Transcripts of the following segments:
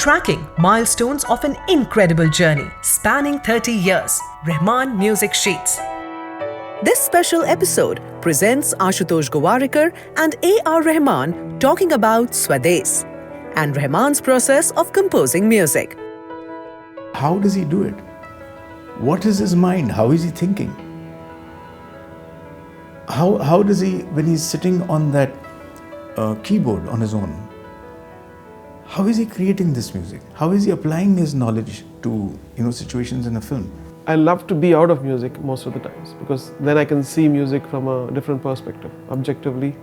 tracking milestones of an incredible journey spanning 30 years. Rahman Music Sheets. This special episode presents Ashutosh Gowariker and A.R.Rahman talking about Swades and Rahman's process of composing music. How does he do it? What is his mind? How is he thinking? How does he, when he's sitting on that keyboard on his own, how is he creating this music? How is he applying his knowledge to situations in a film? I love to be out of music most of the times because then I can see music from a different perspective, objectively,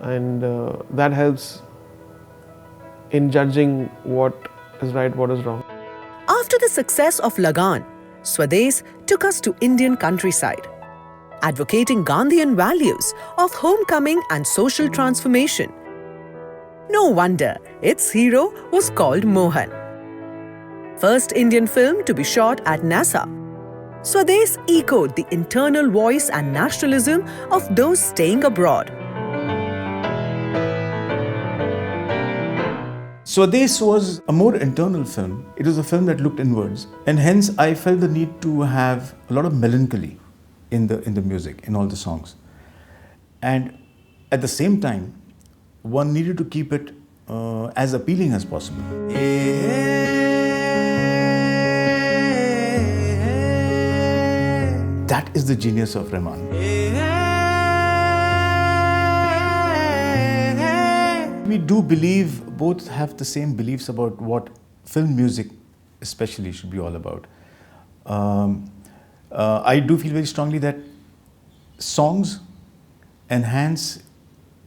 and that helps in judging what is right, what is wrong. After the success of Lagan, Swades took us to Indian countryside, advocating Gandhian values of homecoming and social transformation. No wonder its hero was called Mohan. First Indian film to be shot at NASA, Swades echoed the internal voice and nationalism of those staying abroad. Swades was a more internal film. It was a film that looked inwards, and hence I felt the need to have a lot of melancholy in the music, in all the songs. And at the same time, one needed to keep it as appealing as possible. That is the genius of Rahman. We do believe, both have the same beliefs about what film music especially should be all about. I do feel very strongly that songs enhance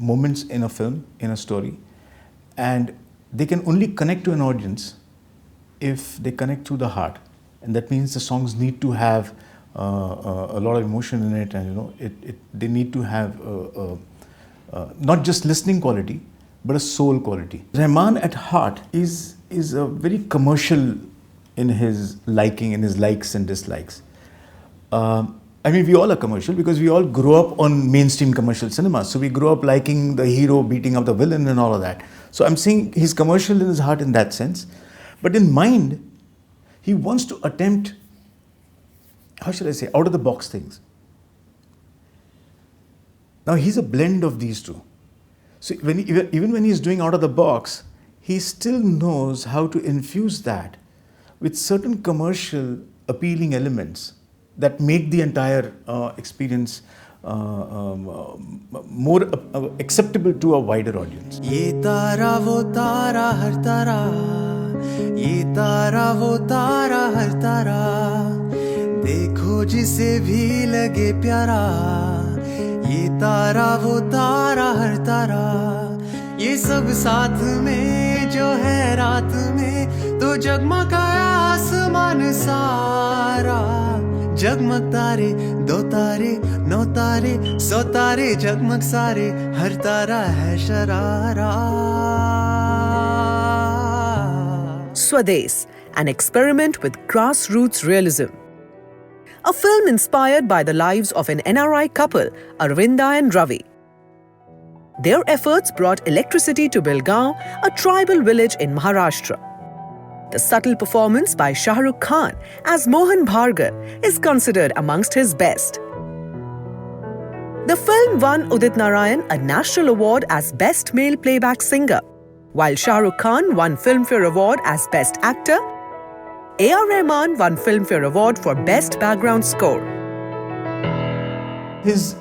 moments in a film, in a story, and they can only connect to an audience if they connect through the heart. And that means the songs need to have a lot of emotion in it, and they need to have not just listening quality, but a soul quality. Rahman at heart is a very commercial in his liking, in his likes and dislikes. We all are commercial because we all grow up on mainstream commercial cinema. So we grow up liking the hero beating up the villain and all of that. So I'm saying he's commercial in his heart in that sense. But in mind, he wants to attempt, how should I say, out of the box things. Now he's a blend of these two. So even when he's doing out of the box, he still knows how to infuse that with certain commercial appealing elements that make the entire experience more acceptable to a wider audience. Ye tara wo tara har tara, ye tara wo tara har tara, dekho jise bhi lage pyara, ye tara wo tara har tara, ye sab saath mein jo hai raat mein, to jagmagaya aasman sara. जगमग तारे दो तारे नौ तारे सौ तारे जगमग सारे हर तारा है sharara. Swades, an experiment with grassroots realism. A film inspired by the lives of an NRI couple, Arvinda and Ravi. Their efforts brought electricity to Ballal, a tribal village in Maharashtra. The subtle performance by Shahrukh Khan as Mohan Bhargav is considered amongst his best. The film won Udit Narayan a National Award as Best Male Playback Singer, while Shahrukh Khan won Filmfare Award as Best Actor. A.R.Rahman won Filmfare Award for Best Background Score. His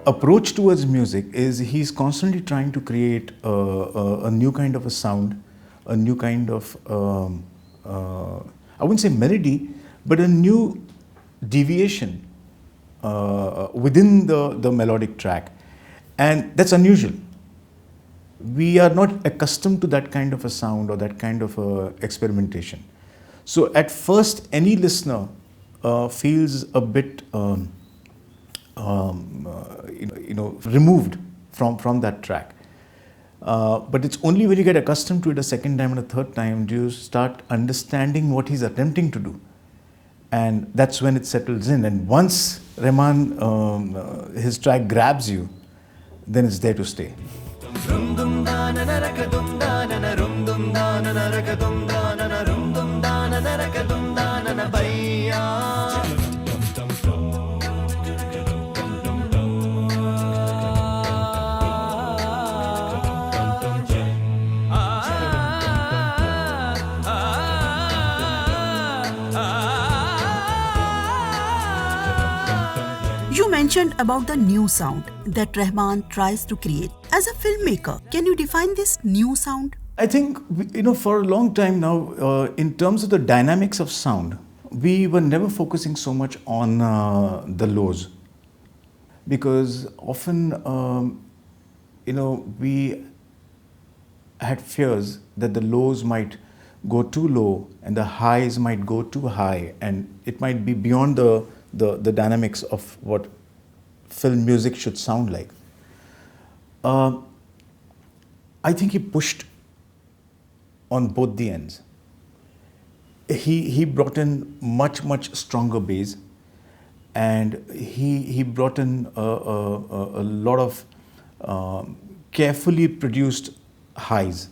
approach towards music is he's constantly trying to create a new kind of a sound, a new kind of I wouldn't say melody, but a new deviation within the melodic track. And that's unusual. We are not accustomed to that kind of a sound or that kind of experimentation. So at first, any listener feels a bit removed from that track. But it's only when you get accustomed to it a second time and a third time do you start understanding what he's attempting to do. And that's when it settles in. And once Rahman, his track grabs you, then it's there to stay. da na na raka dum da na na rum dum da na na raka dum da na na rum dum da na na raka dum da na na bhaiya. You mentioned about the new sound that Rahman tries to create. As a filmmaker, can you define this new sound? I think, for a long time now, in terms of the dynamics of sound, we were never focusing so much on the lows. Because often, we had fears that the lows might go too low and the highs might go too high, and it might be beyond the dynamics of what film music should sound like. I think he pushed on both the ends. He brought in much stronger bass, and he brought in a lot of carefully produced highs.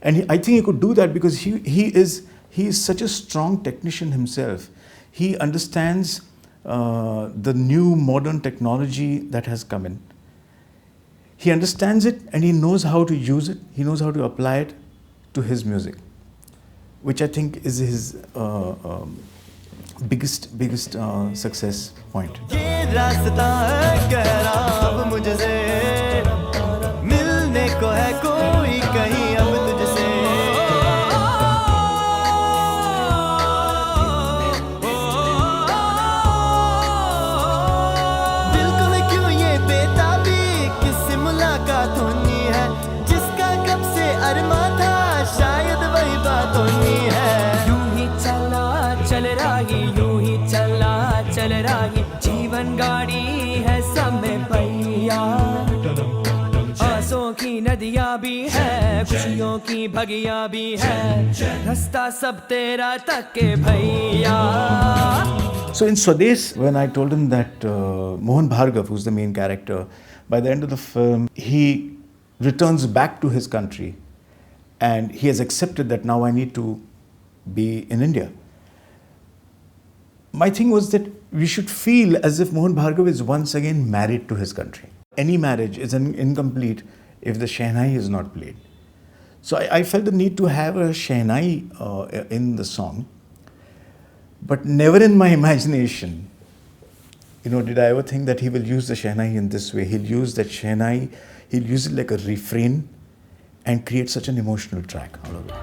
And I think he could do that because he is such a strong technician himself. He understands the new modern technology that has come in. He understands it and he knows how to use it. He knows how to apply it to his music, which I think is his biggest success point. जीवन गाड़ी है सब में भैया, आंसुओं की नदियाँ भी है, खुशियों की भगियाँ भी है, रास्ता सब तेरा तक के भैया. So in Swades, when I told him that Mohan Bhargav, who's the main character, by the end of the film, he returns back to his country and he has accepted that now I need to be in India. My thing was that we should feel as if Mohan Bhargav is once again married to his country. Any marriage is incomplete if the Shehnai is not played. So I felt the need to have a Shehnai in the song, but never in my imagination, did I ever think that he will use the Shehnai in this way. He'll use that Shehnai, he'll use it like a refrain and create such an emotional track out of it.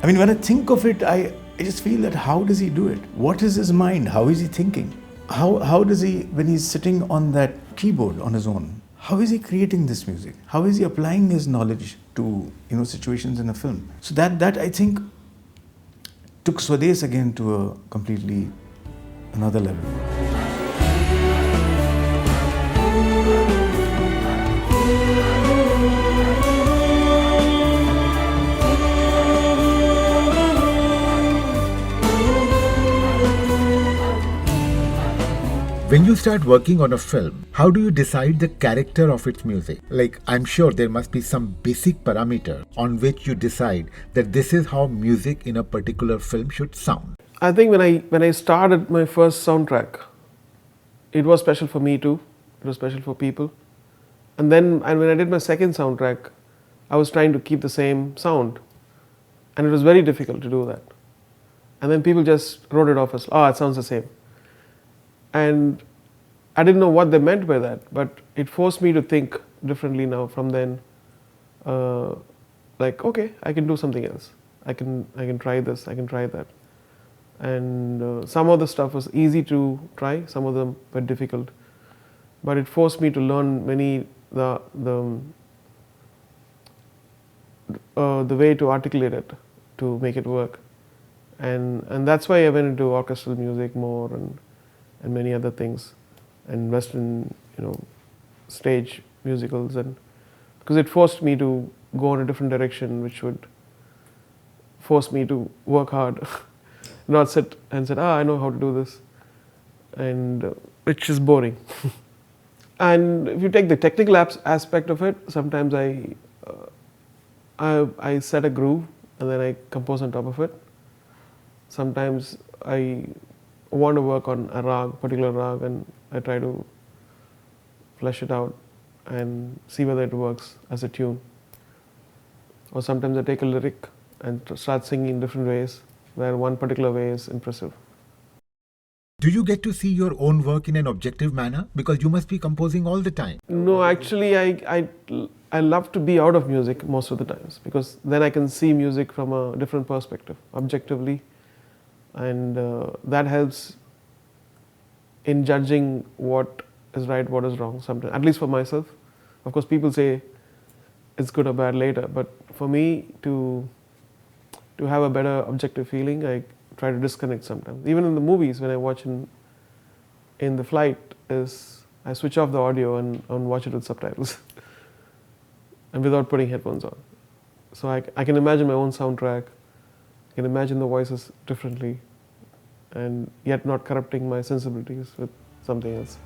I mean, when I think of it, I just feel that how does he do it? What is his mind? How is he thinking? How does he, when he's sitting on that keyboard on his own, how is he creating this music? How is he applying his knowledge to, situations in a film? So that I think took Swades again to a completely another level. When you start working on a film, how do you decide the character of its music? Like, I'm sure there must be some basic parameter on which you decide that this is how music in a particular film should sound. I think when I started my first soundtrack, it was special for me too. It was special for people. And when I did my second soundtrack, I was trying to keep the same sound. And it was very difficult to do that. And then people just wrote it off as, it sounds the same. And I didn't know what they meant by that, but it forced me to think differently now from then. Like, okay, I can do something else. I can try this, I can try that. And some of the stuff was easy to try, some of them were difficult. but it forced me to learn the way to articulate it, to make it work, and that's why I went into orchestral music more and many other things, and Western stage musicals, and because it forced me to go in a different direction, which would force me to work hard, not sit and say, I know how to do this, and which is boring. And if you take the technical aspect of it, sometimes I set a groove and then I compose on top of it. Sometimes I want to work on a particular rag, and I try to flesh it out and see whether it works as a tune. Or sometimes I take a lyric and start singing in different ways, where one particular way is impressive. Do you get to see your own work in an objective manner? Because you must be composing all the time. No, actually I love to be out of music most of the times, because then I can see music from a different perspective, objectively, and that helps in judging what is right, what is wrong sometimes, at least for myself. Of course, people say it's good or bad later, but for me to have a better objective feeling, I try to disconnect sometimes. Even in the movies, when I watch in the flight, I switch off the audio and watch it with subtitles and without putting headphones on. So I can imagine my own soundtrack, I can imagine the voices differently, and yet not corrupting my sensibilities with something else.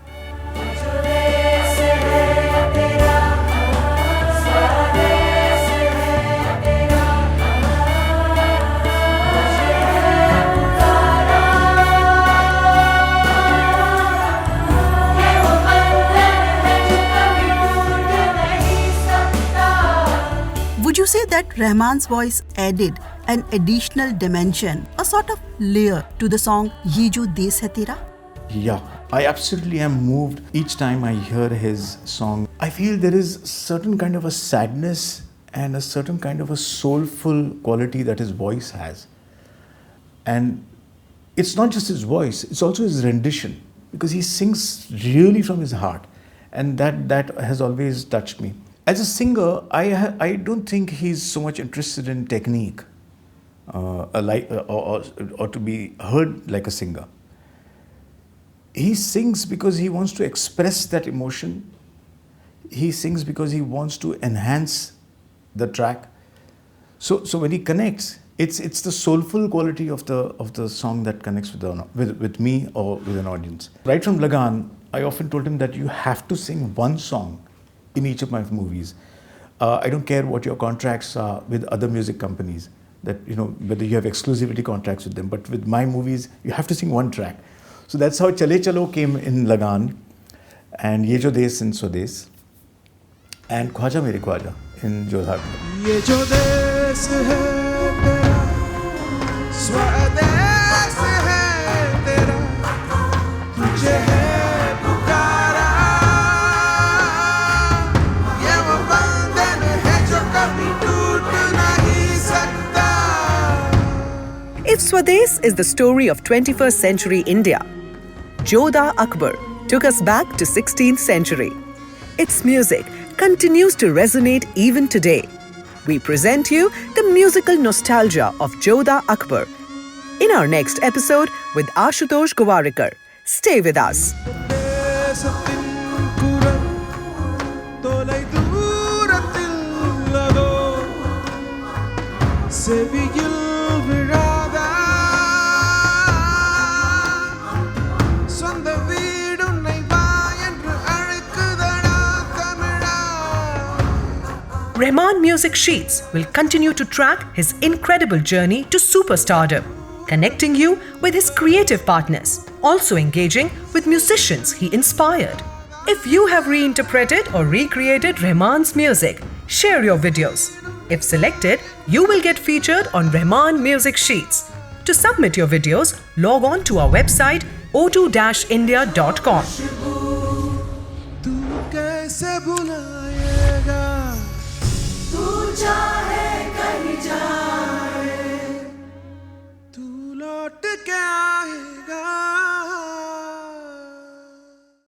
Would you say that Rahman's voice added an additional dimension, a sort of layer to the song Ye Jo Des Hai Tera? Yeah, I absolutely am moved each time I hear his song. I feel there is certain kind of a sadness and a certain kind of a soulful quality that his voice has. And it's not just his voice, it's also his rendition, because he sings really from his heart, and that has always touched me. As a singer, I don't think he's so much interested in technique or to be heard like a singer. He sings because he wants to express that emotion. He sings because he wants to enhance the track. So when he connects, it's the soulful quality of the song that connects with me or with an audience. Right from Lagan, I often told him that you have to sing one song in each of my movies. I don't care what your contracts are with other music companies, that whether you have exclusivity contracts with them, but with my movies, you have to sing one track. So that's how Chale Chalo came in Lagan, and Ye Jo Des in Swades, and Khwaja Mere Khwaja in Jodhaa. Ye jo des hai tera, swades hai tera, tujhe hai pukara, ye wo bandhan hai jo kabhi toot nahi sakta. If Swades is the story of 21st century India, Jodhaa Akbar took us back to 16th century. Its music continues to resonate even today. We present you the musical nostalgia of Jodhaa Akbar in our next episode with Ashutosh Gowariker. Stay with us. Rahman Music Sheets will continue to track his incredible journey to superstardom, connecting you with his creative partners, also engaging with musicians he inspired. If you have reinterpreted or recreated Rahman's music, share your videos. If selected, you will get featured on Rahman Music Sheets. To submit your videos, log on to our website o2-india.com. चाहे कहीं जाए तू लौट के आ